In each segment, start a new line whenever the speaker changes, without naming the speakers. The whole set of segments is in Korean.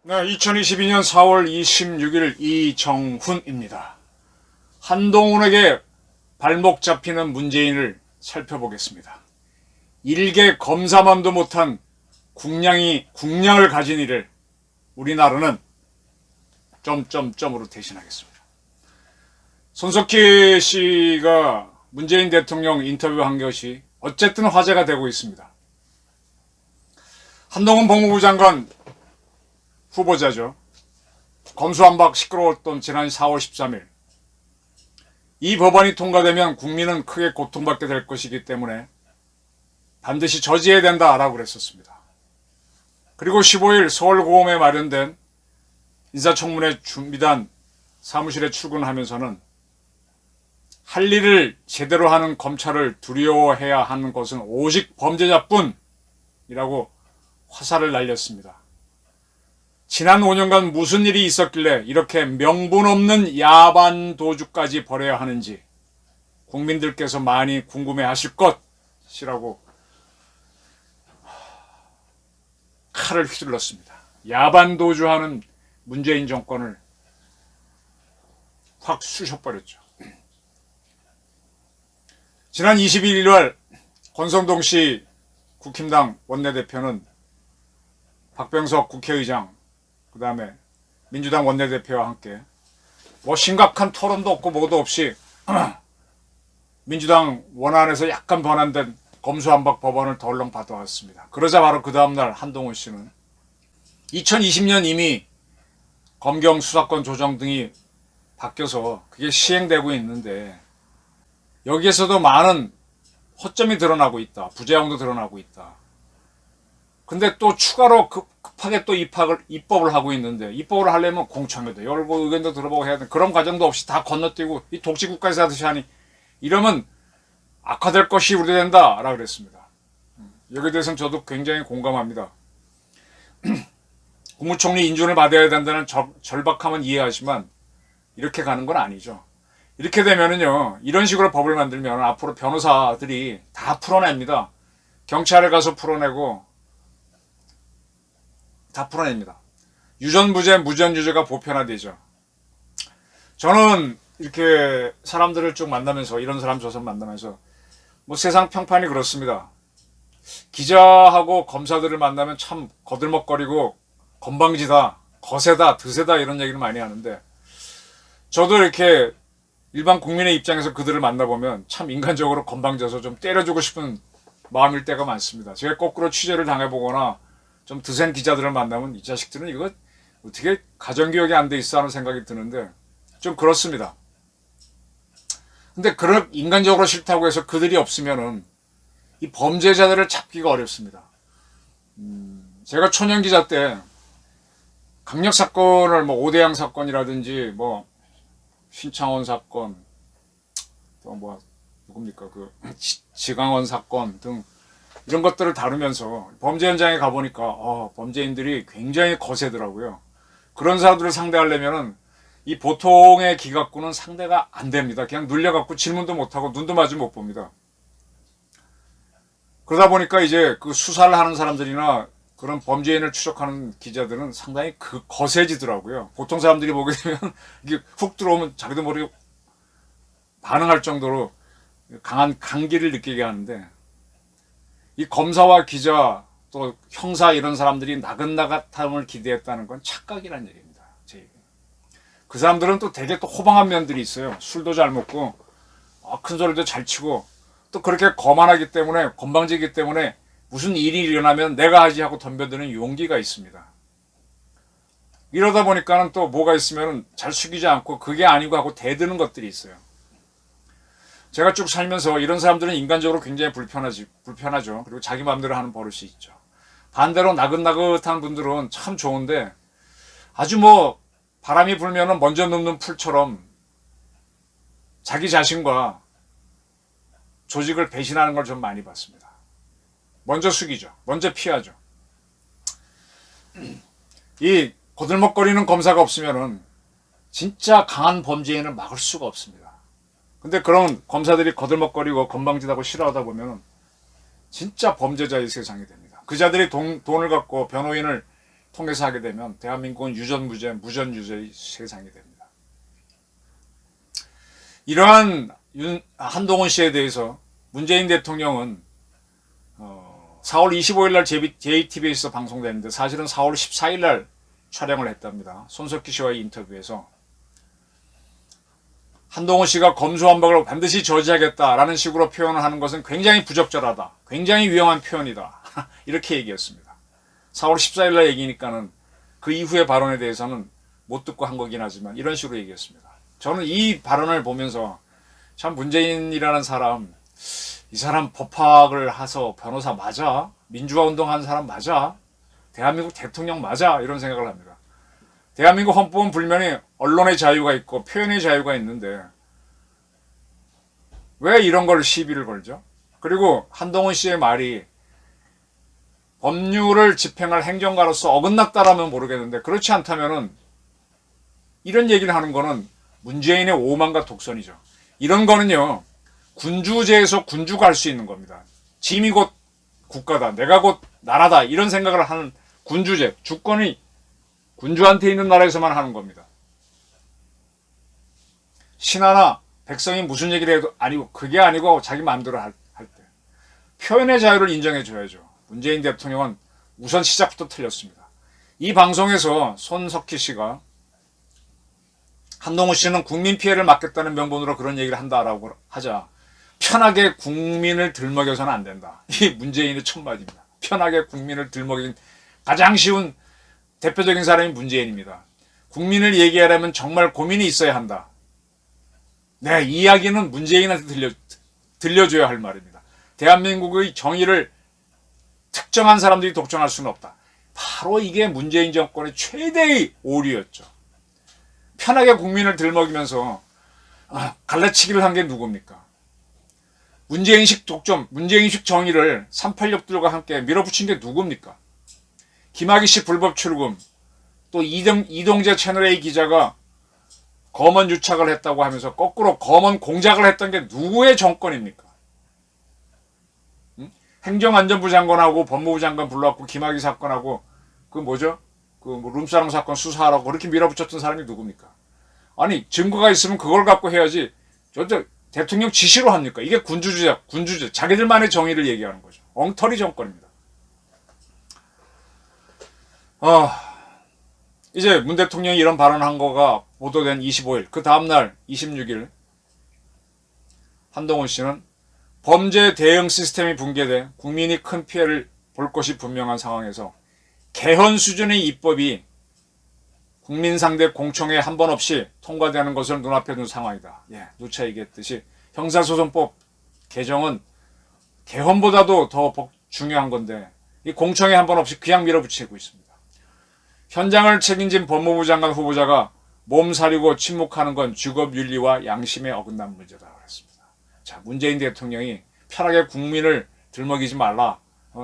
네, 2022년 4월 26일 이정훈입니다. 한동훈에게 발목 잡히는 문재인을 살펴보겠습니다. 일개 검사만도 못한 국량을 가진 이를 우리나라는 점점점으로 대신하겠습니다. 손석희 씨가 문재인 대통령 인터뷰한 것이 어쨌든 화제가 되고 있습니다. 한동훈 법무부 장관 후보자죠. 검수완박 시끄러웠던 지난 4월 13일. 이 법안이 통과되면 국민은 크게 고통받게 될 것이기 때문에 반드시 저지해야 된다라고 그랬었습니다. 그리고 15일 서울고검에 마련된 인사청문회 준비단 사무실에 출근하면서는 할 일을 제대로 하는 검찰을 두려워해야 하는 것은 오직 범죄자뿐이라고 화살을 날렸습니다. 지난 5년간 무슨 일이 있었길래 이렇게 명분 없는 야반 도주까지 벌여야 하는지 국민들께서 많이 궁금해하실 것이라고 칼을 휘둘렀습니다. 야반 도주하는 문재인 정권을 확 쑤셔버렸죠. 지난 21일 권성동 씨 국힘당 원내대표는 박병석 국회의장 그 다음에 민주당 원내대표와 함께 심각한 토론도 없고 뭐도 없이 민주당 원안에서 약간 변환된 검수완박 법안을 덜렁 받아왔습니다. 그러자 바로 그 다음날 한동훈 씨는 2020년 이미 검경 수사권 조정 등이 바뀌어서 그게 시행되고 있는데 여기에서도 많은 허점이 드러나고 있다. 부재형도 드러나고 있다. 근데 또 추가로 급하게 또 입법을 하고 있는데 입법을 하려면 공청회도 열고 의견도 들어보고 해야 돼. 그런 과정도 없이 다 건너뛰고 이 독재국가에서 하듯이 하니 이러면 악화될 것이 우려된다라고 그랬습니다. 여기에 대해서는 저도 굉장히 공감합니다. 국무총리 인준을 받아야 된다는 절박함은 이해하지만 이렇게 가는 건 아니죠. 이렇게 되면은요, 이런 식으로 법을 만들면 앞으로 변호사들이 다 풀어냅니다. 경찰에 가서 풀어내고 다 풀어냅니다. 유전무죄, 무전유죄가 보편화되죠. 저는 이렇게 사람들을 쭉 만나면서 이런 사람 저 사람 만나면서 세상 평판이 그렇습니다. 기자하고 검사들을 만나면 참 거들먹거리고 건방지다, 거세다, 드세다 이런 얘기를 많이 하는데 저도 이렇게 일반 국민의 입장에서 그들을 만나보면 참 인간적으로 건방져서 좀 때려주고 싶은 마음일 때가 많습니다. 제가 거꾸로 취재를 당해보거나 좀 드센 기자들을 만나면 이 자식들은 이거 어떻게 가정교육이 안 돼 있어 하는 생각이 드는데 좀 그렇습니다. 근데 그런 인간적으로 싫다고 해서 그들이 없으면은 이 범죄자들을 잡기가 어렵습니다. 제가 초년 기자 때 강력 사건을 오대양 사건이라든지 신창원 사건 또 누굽니까 지강원 사건 등 이런 것들을 다루면서 범죄 현장에 가보니까 범죄인들이 굉장히 거세더라고요. 그런 사람들을 상대하려면은 이 보통의 기각구는 상대가 안 됩니다. 그냥 눌려갖고 질문도 못하고 눈도 마주 못 봅니다. 그러다 보니까 이제 그 수사를 하는 사람들이나 그런 범죄인을 추적하는 기자들은 상당히 거세지더라고요. 보통 사람들이 보게 되면 이게 훅 들어오면 자기도 모르게 반응할 정도로 강한 강기를 느끼게 하는데 이 검사와 기자 또 형사 이런 사람들이 나긋나긋함을 기대했다는 건 착각이라는 얘기입니다. 제 얘기는. 그 사람들은 또 되게 또 호방한 면들이 있어요. 술도 잘 먹고 큰 소리도 잘 치고 또 그렇게 거만하기 때문에 건방지기 때문에 무슨 일이 일어나면 내가 하지 하고 덤벼드는 용기가 있습니다. 이러다 보니까는 또 뭐가 있으면 잘 숙이지 않고 그게 아니고 하고 대드는 것들이 있어요. 제가 쭉 살면서 이런 사람들은 인간적으로 굉장히 불편하죠. 그리고 자기 마음대로 하는 버릇이 있죠. 반대로 나긋나긋한 분들은 참 좋은데 아주 바람이 불면은 먼저 눕는 풀처럼 자기 자신과 조직을 배신하는 걸 좀 많이 봤습니다. 먼저 숙이죠. 먼저 피하죠. 이 거들먹거리는 검사가 없으면은 진짜 강한 범죄인을 막을 수가 없습니다. 근데 그런 검사들이 거들먹거리고 건방지다고 싫어하다 보면 진짜 범죄자의 세상이 됩니다. 그 자들이 돈을 갖고 변호인을 통해서 하게 되면 대한민국은 유전무죄, 무전유죄의 세상이 됩니다. 이러한 한동훈 씨에 대해서 문재인 대통령은 4월 25일 날 JTBC에서 방송됐는데 사실은 4월 14일 날 촬영을 했답니다. 손석희 씨와의 인터뷰에서 한동훈 씨가 검수완박을 반드시 저지하겠다라는 식으로 표현을 하는 것은 굉장히 부적절하다. 굉장히 위험한 표현이다. 이렇게 얘기했습니다. 4월 14일 날 얘기니까는 그 이후의 발언에 대해서는 못 듣고 한 거긴 하지만 이런 식으로 얘기했습니다. 저는 이 발언을 보면서 참 문재인이라는 사람, 이 사람 법학을 해서 변호사 맞아? 민주화 운동하는 사람 맞아? 대한민국 대통령 맞아? 이런 생각을 합니다. 대한민국 헌법은 분명히 언론의 자유가 있고 표현의 자유가 있는데 왜 이런 걸 시비를 걸죠? 그리고 한동훈 씨의 말이 법률을 집행할 행정가로서 어긋났다라면 모르겠는데 그렇지 않다면은 이런 얘기를 하는 거는 문재인의 오만과 독선이죠. 이런 거는요 군주제에서 군주가 할 수 있는 겁니다. 짐이 곧 국가다, 내가 곧 나라다 이런 생각을 하는 군주제, 주권이 군주한테 있는 나라에서만 하는 겁니다. 신하나 백성이 무슨 얘기를 해도 아니고 그게 아니고 자기 마음대로 할 때 표현의 자유를 인정해 줘야죠. 문재인 대통령은 우선 시작부터 틀렸습니다. 이 방송에서 손석희 씨가 한동훈 씨는 국민 피해를 막겠다는 명분으로 그런 얘기를 한다라고 하자 편하게 국민을 들먹여서는 안 된다. 이 문재인의 첫마디입니다. 편하게 국민을 들먹이는 가장 쉬운 대표적인 사람이 문재인입니다. 국민을 얘기하려면 정말 고민이 있어야 한다. 네, 이 이야기는 문재인한테 들려줘야 할 말입니다. 대한민국의 정의를 특정한 사람들이 독점할 수는 없다. 바로 이게 문재인 정권의 최대의 오류였죠. 편하게 국민을 들먹이면서 갈라치기를 한 게 누굽니까? 문재인식 독점, 문재인식 정의를 386들과 함께 밀어붙인 게 누굽니까? 김학의 씨 불법 출금, 또 이동재 채널A 기자가 검언 유착을 했다고 하면서 거꾸로 검언 공작을 했던 게 누구의 정권입니까? 행정안전부 장관하고 법무부 장관 불러갖고 김학의 사건하고 그 뭐죠? 그 뭐 룸사롱 사건 수사하라고 그렇게 밀어붙였던 사람이 누굽니까? 아니 증거가 있으면 그걸 갖고 해야지. 저 대통령 지시로 합니까? 이게 군주제, 자기들만의 정의를 얘기하는 거죠. 엉터리 정권입니다. 이제 문 대통령이 이런 발언한 거가 보도된 25일, 그 다음날 26일 한동훈 씨는 범죄 대응 시스템이 붕괴돼 국민이 큰 피해를 볼 것이 분명한 상황에서 개헌 수준의 입법이 국민 상대 공청회 한 번 없이 통과되는 것을 눈앞에 둔 상황이다. 누차 얘기했듯이 형사소송법 개정은 개헌보다도 더 중요한 건데 이 공청회 한 번 없이 그냥 밀어붙이고 있습니다. 현장을 책임진 법무부 장관 후보자가 몸살이고 침묵하는 건 직업윤리와 양심에 어긋난 문제다 그랬습니다. 자, 문재인 대통령이 편하게 국민을 들먹이지 말라,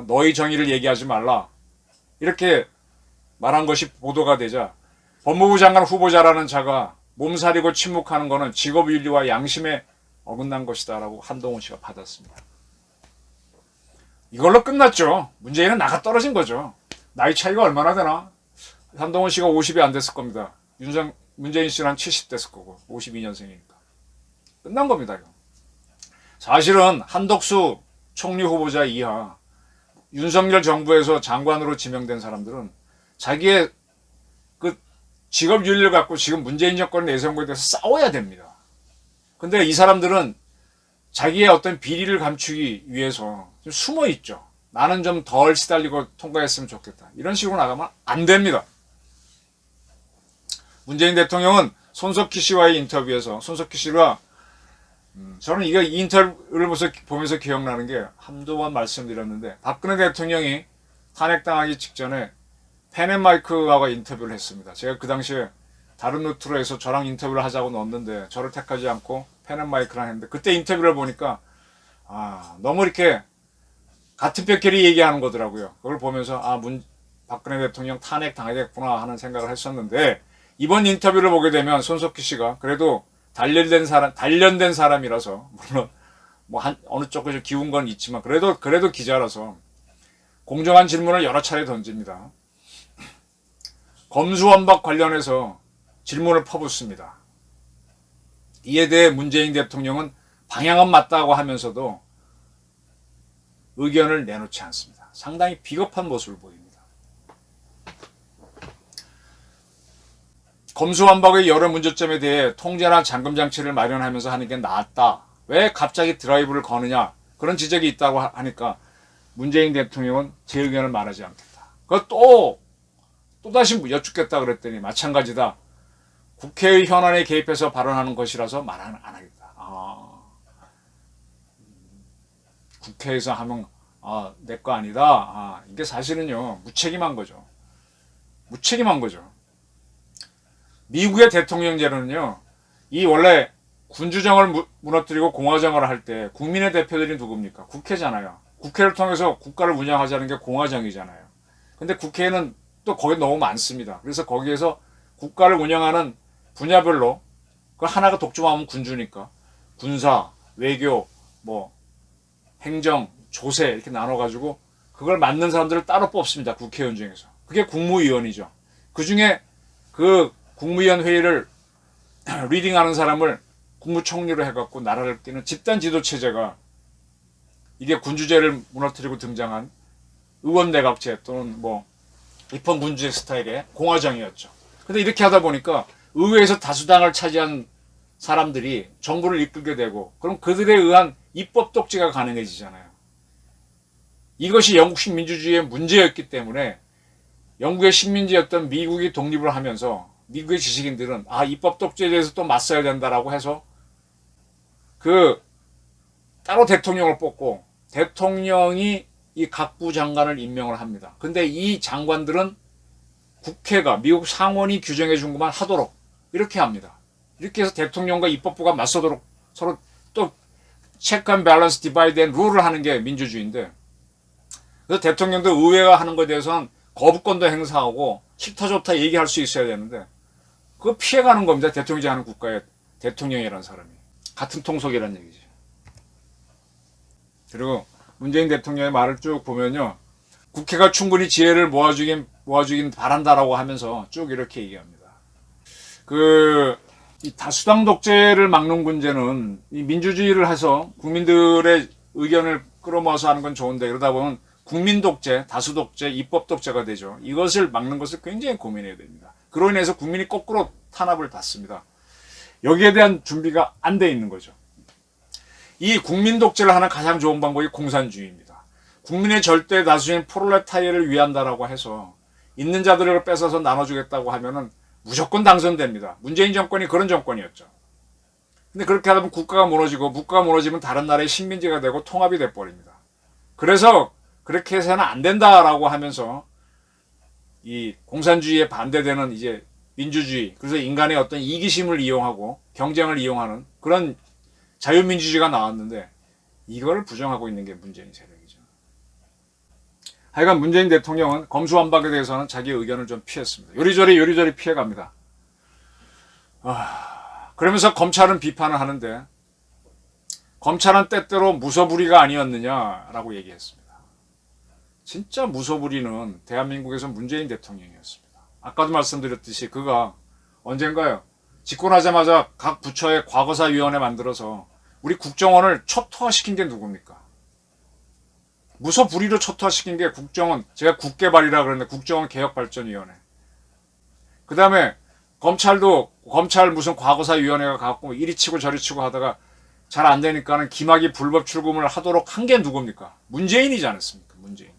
너의 정의를 얘기하지 말라 이렇게 말한 것이 보도가 되자 법무부 장관 후보자라는 자가 몸살이고 침묵하는 것은 직업윤리와 양심에 어긋난 것이다 라고 한동훈 씨가 받았습니다. 이걸로 끝났죠. 문재인은 나가 떨어진 거죠. 나이 차이가 얼마나 되나? 한동훈 씨가 50이 안 됐을 겁니다. 문재인 씨는 한 70 됐을 거고 52년생이니까 끝난 겁니다. 이거. 사실은 한덕수 총리 후보자 이하 윤석열 정부에서 장관으로 지명된 사람들은 자기의 그 직업 윤리를 갖고 지금 문재인 정권 내세운 거에 대해서 싸워야 됩니다. 근데 이 사람들은 자기의 어떤 비리를 감추기 위해서 좀 숨어 있죠. 나는 좀 덜 시달리고 통과했으면 좋겠다. 이런 식으로 나가면 안 됩니다. 문재인 대통령은 손석희 씨와의 인터뷰에서 손석희 씨가 저는 이 인터뷰를 보면서 기억나는 게 한두 번 말씀드렸는데 박근혜 대통령이 탄핵당하기 직전에 펜앤마이크하고 인터뷰를 했습니다. 제가 그 당시에 다른 루트로 해서 저랑 인터뷰를 하자고 넣었는데 저를 택하지 않고 펜앤마이크랑 했는데 그때 인터뷰를 보니까 너무 이렇게 같은 뼈끼리 얘기하는 거더라고요. 그걸 보면서 박근혜 대통령 탄핵 당하겠구나 하는 생각을 했었는데 이번 인터뷰를 보게 되면 손석희 씨가 그래도 단련된 사람이라서, 물론 뭐 어느 쪽에서 기운 건 있지만 그래도 기자라서 공정한 질문을 여러 차례 던집니다. 검수완박 관련해서 질문을 퍼붓습니다. 이에 대해 문재인 대통령은 방향은 맞다고 하면서도 의견을 내놓지 않습니다. 상당히 비겁한 모습을 보입니다. 검수완박의 여러 문제점에 대해 통제나 잠금장치를 마련하면서 하는 게 낫다. 왜 갑자기 드라이브를 거느냐. 그런 지적이 있다고 하니까 문재인 대통령은 제 의견을 말하지 않겠다. 그거 또다시 여쭙겠다 그랬더니 마찬가지다. 국회의 현안에 개입해서 발언하는 것이라서 말 안 하겠다. 국회에서 하면 내 거 아니다. 이게 사실은요 무책임한 거죠. 무책임한 거죠. 미국의 대통령제로는요, 이 원래 군주정을 무너뜨리고 공화정을 할 때 국민의 대표들이 누굽니까? 국회잖아요. 국회를 통해서 국가를 운영하자는 게 공화정이잖아요. 근데 국회에는 또 거기 너무 많습니다. 그래서 거기에서 국가를 운영하는 분야별로 그 하나가 독점하면 군주니까 군사, 외교, 뭐 행정, 조세 이렇게 나눠가지고 그걸 맡는 사람들을 따로 뽑습니다. 국회의원 중에서. 그게 국무위원이죠. 그 중에 그 국무위원 회의를 리딩하는 사람을 국무총리로 해갖고 나라를 끼는 집단 지도체제가 이게 군주제를 무너뜨리고 등장한 의원내각제 또는 뭐 입헌군주제 스타일의 공화정이었죠. 근데 이렇게 하다 보니까 의회에서 다수당을 차지한 사람들이 정부를 이끌게 되고 그럼 그들에 의한 입법 독재가 가능해지잖아요. 이것이 영국식 민주주의의 문제였기 때문에 영국의 식민지였던 미국이 독립을 하면서 미국의 지식인들은 입법 독재에 대해서 또 맞서야 된다라고 해서 따로 대통령을 뽑고 대통령이 이 각부 장관을 임명을 합니다. 근데 이 장관들은 국회가 미국 상원이 규정해 준 것만 하도록 이렇게 합니다. 이렇게 해서 대통령과 입법부가 맞서도록 서로 또 체크 앤 밸런스 디바이드 앤 룰을 하는 게 민주주의인데, 그래서 대통령도 의회가 하는 것에 대해서는 거부권도 행사하고 싫다 좋다 얘기할 수 있어야 되는데 그거 피해가는 겁니다. 대통령이 하는 국가의 대통령이라는 사람이. 같은 통속이라는 얘기죠. 그리고 문재인 대통령의 말을 쭉 보면요, 국회가 충분히 지혜를 모아주긴 바란다라고 하면서 쭉 이렇게 얘기합니다. 이 다수당 독재를 막는 문제는 이 민주주의를 해서 국민들의 의견을 끌어모아서 하는 건 좋은데 그러다 보면 국민 독재, 다수 독재, 입법 독재가 되죠. 이것을 막는 것을 굉장히 고민해야 됩니다. 그로 인해서 국민이 거꾸로 탄압을 받습니다. 여기에 대한 준비가 안 돼 있는 거죠. 이 국민 독재를 하는 가장 좋은 방법이 공산주의입니다. 국민의 절대 다수인 프롤레타리아를 위한다라고 해서 있는 자들을 뺏어서 나눠주겠다고 하면은 무조건 당선됩니다. 문재인 정권이 그런 정권이었죠. 근데 그렇게 하다 보면 국가가 무너지면 다른 나라의 식민지가 되고 통합이 돼버립니다. 그래서 그렇게 해서는 안 된다라고 하면서 이 공산주의에 반대되는 이제 민주주의, 그래서 인간의 어떤 이기심을 이용하고 경쟁을 이용하는 그런 자유민주주의가 나왔는데 이걸 부정하고 있는 게 문재인 세력이죠. 하여간 문재인 대통령은 검수완박에 대해서는 자기 의견을 좀 피했습니다. 요리조리 피해갑니다. 그러면서 검찰은 비판을 하는데 검찰은 때때로 무소불위가 아니었느냐라고 얘기했습니다. 진짜 무소불위는 대한민국에서 문재인 대통령이었습니다. 아까도 말씀드렸듯이 그가 언젠가요, 집권하자마자 각 부처의 과거사위원회 만들어서 우리 국정원을 초토화시킨 게 누굽니까? 무소불위로 초토화시킨 게 국정원, 제가 국개발이라 그러는데 국정원 개혁발전위원회. 그 다음에 검찰 무슨 과거사위원회가 갖고 이리 치고 저리 치고 하다가 잘 안 되니까는 김학의 불법 출금을 하도록 한 게 누굽니까? 문재인이지 않았습니까? 문재인.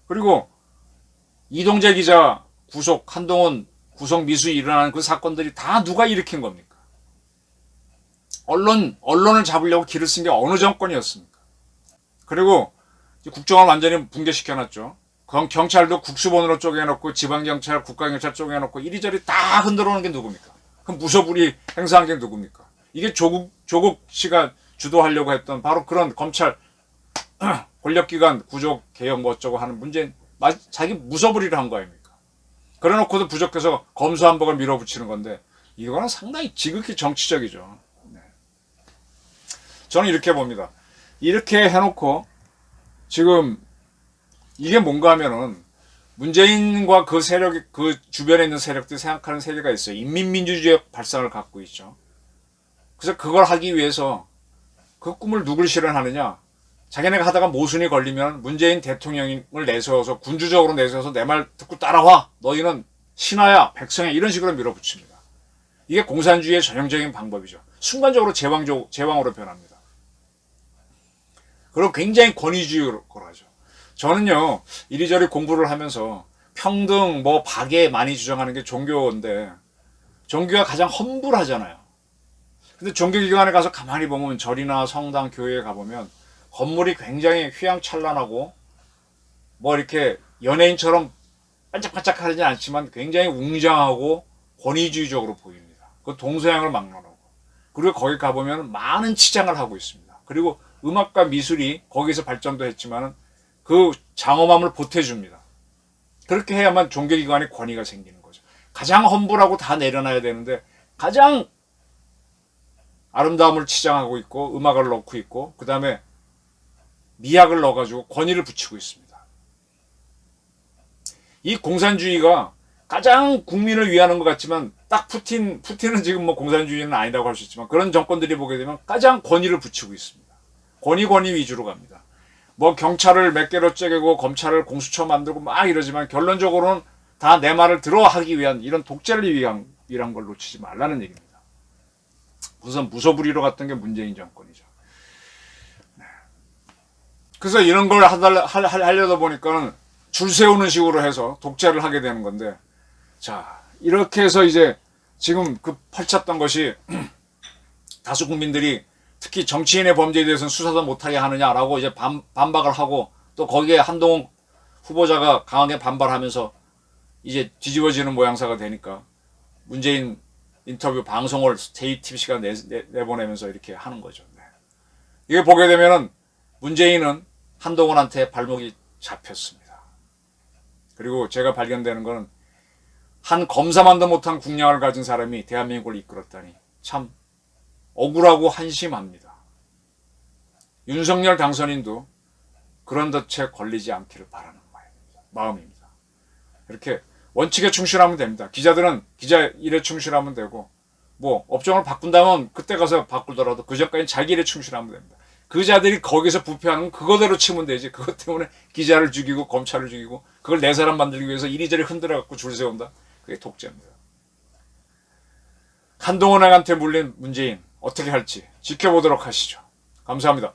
그리고 이동재 기자 구속, 한동훈 구속 미수 일어나는 그 사건들이 다 누가 일으킨 겁니까? 언론을 잡으려고 길을 쓴 게 어느 정권이었습니까? 그리고 국정원 완전히 붕괴시켜놨죠. 경찰도 국수본으로 쪼개놓고 지방경찰, 국가경찰 쪼개놓고 이리저리 다 흔들어 놓은 게 누굽니까? 그럼 무소불위 행사한 게 누굽니까? 이게 조국 씨가 주도하려고 했던 바로 그런 검찰 권력기관 구조 개혁 뭐 어쩌고 하는 문제는 자기 무소불위를 한 거 아닙니까? 그래놓고도 부족해서 검수 한복을 밀어붙이는 건데 이거는 상당히 지극히 정치적이죠. 네. 저는 이렇게 봅니다. 이렇게 해놓고 지금 이게 뭔가 하면은 문재인과 그 세력이 그 주변에 있는 세력들이 생각하는 세계가 있어요. 인민민주주의 발상을 갖고 있죠. 그래서 그걸 하기 위해서 그 꿈을 누굴 실현하느냐? 자기네가 하다가 모순이 걸리면 문재인 대통령을 내세워서 군주적으로 내세워서 내 말 듣고 따라와. 너희는 신하야, 백성이야 이런 식으로 밀어붙입니다. 이게 공산주의의 전형적인 방법이죠. 순간적으로 제왕으로 변합니다. 그리고 굉장히 권위주의로 하죠. 저는요 이리저리 공부를 하면서 평등, 박애 많이 주장하는 게 종교인데 종교가 가장 험불하잖아요. 근데 종교기관에 가서 가만히 보면 절이나 성당, 교회에 가보면 건물이 굉장히 휘황찬란하고 이렇게 연예인처럼 반짝반짝하지 않지만 굉장히 웅장하고 권위주의적으로 보입니다. 그 동서양을 막론하고. 그리고 거기 가보면 많은 치장을 하고 있습니다. 그리고 음악과 미술이 거기서 발전도 했지만 그 장엄함을 보태줍니다. 그렇게 해야만 종교기관의 권위가 생기는 거죠. 가장 험불하고 다 내려놔야 되는데 가장 아름다움을 치장하고 있고 음악을 넣고 있고 그 다음에 미학을 넣어가지고 권위를 붙이고 있습니다. 이 공산주의가 가장 국민을 위하는 것 같지만 딱 푸틴은 지금 공산주의는 아니라고 할 수 있지만 그런 정권들이 보게 되면 가장 권위를 붙이고 있습니다. 권위 위주로 갑니다. 경찰을 몇 개로 쪼개고 검찰을 공수처 만들고 막 이러지만 결론적으로는 다 내 말을 들어 하기 위한 이런 독재를 위한 걸 놓치지 말라는 얘기입니다. 우선 무소불위로 갔던 게 문재인 정권이죠. 네. 그래서 이런 걸 하려다 보니까는 줄 세우는 식으로 해서 독재를 하게 되는 건데, 자, 이렇게 해서 이제 지금 그 펼쳤던 것이 다수 국민들이 특히 정치인의 범죄에 대해서는 수사도 못하게 하느냐라고 이제 반박을 하고 또 거기에 한동훈 후보자가 강하게 반발하면서 이제 뒤집어지는 모양새가 되니까 문재인 인터뷰 방송을 JTBC가 내보내면서 이렇게 하는 거죠. 네. 이게 보게 되면은 문재인은 한동훈한테 발목이 잡혔습니다. 그리고 제가 발견되는 거는 한 검사만도 못한 국량을 가진 사람이 대한민국을 이끌었다니 참 억울하고 한심합니다. 윤석열 당선인도 그런 덫에 걸리지 않기를 바라는 마음입니다. 이렇게 원칙에 충실하면 됩니다. 기자들은 기자 일에 충실하면 되고 업종을 바꾼다면 그때 가서 바꾸더라도 그 전까지는 자기 일에 충실하면 됩니다. 그자들이 거기서 부패하는 그거대로 치면 되지. 그것 때문에 기자를 죽이고 검찰을 죽이고 그걸 내 사람 만들기 위해서 이리저리 흔들어 갖고 줄 세운다. 그게 독재입니다. 한동훈한테 물린 문재인 어떻게 할지 지켜보도록 하시죠. 감사합니다.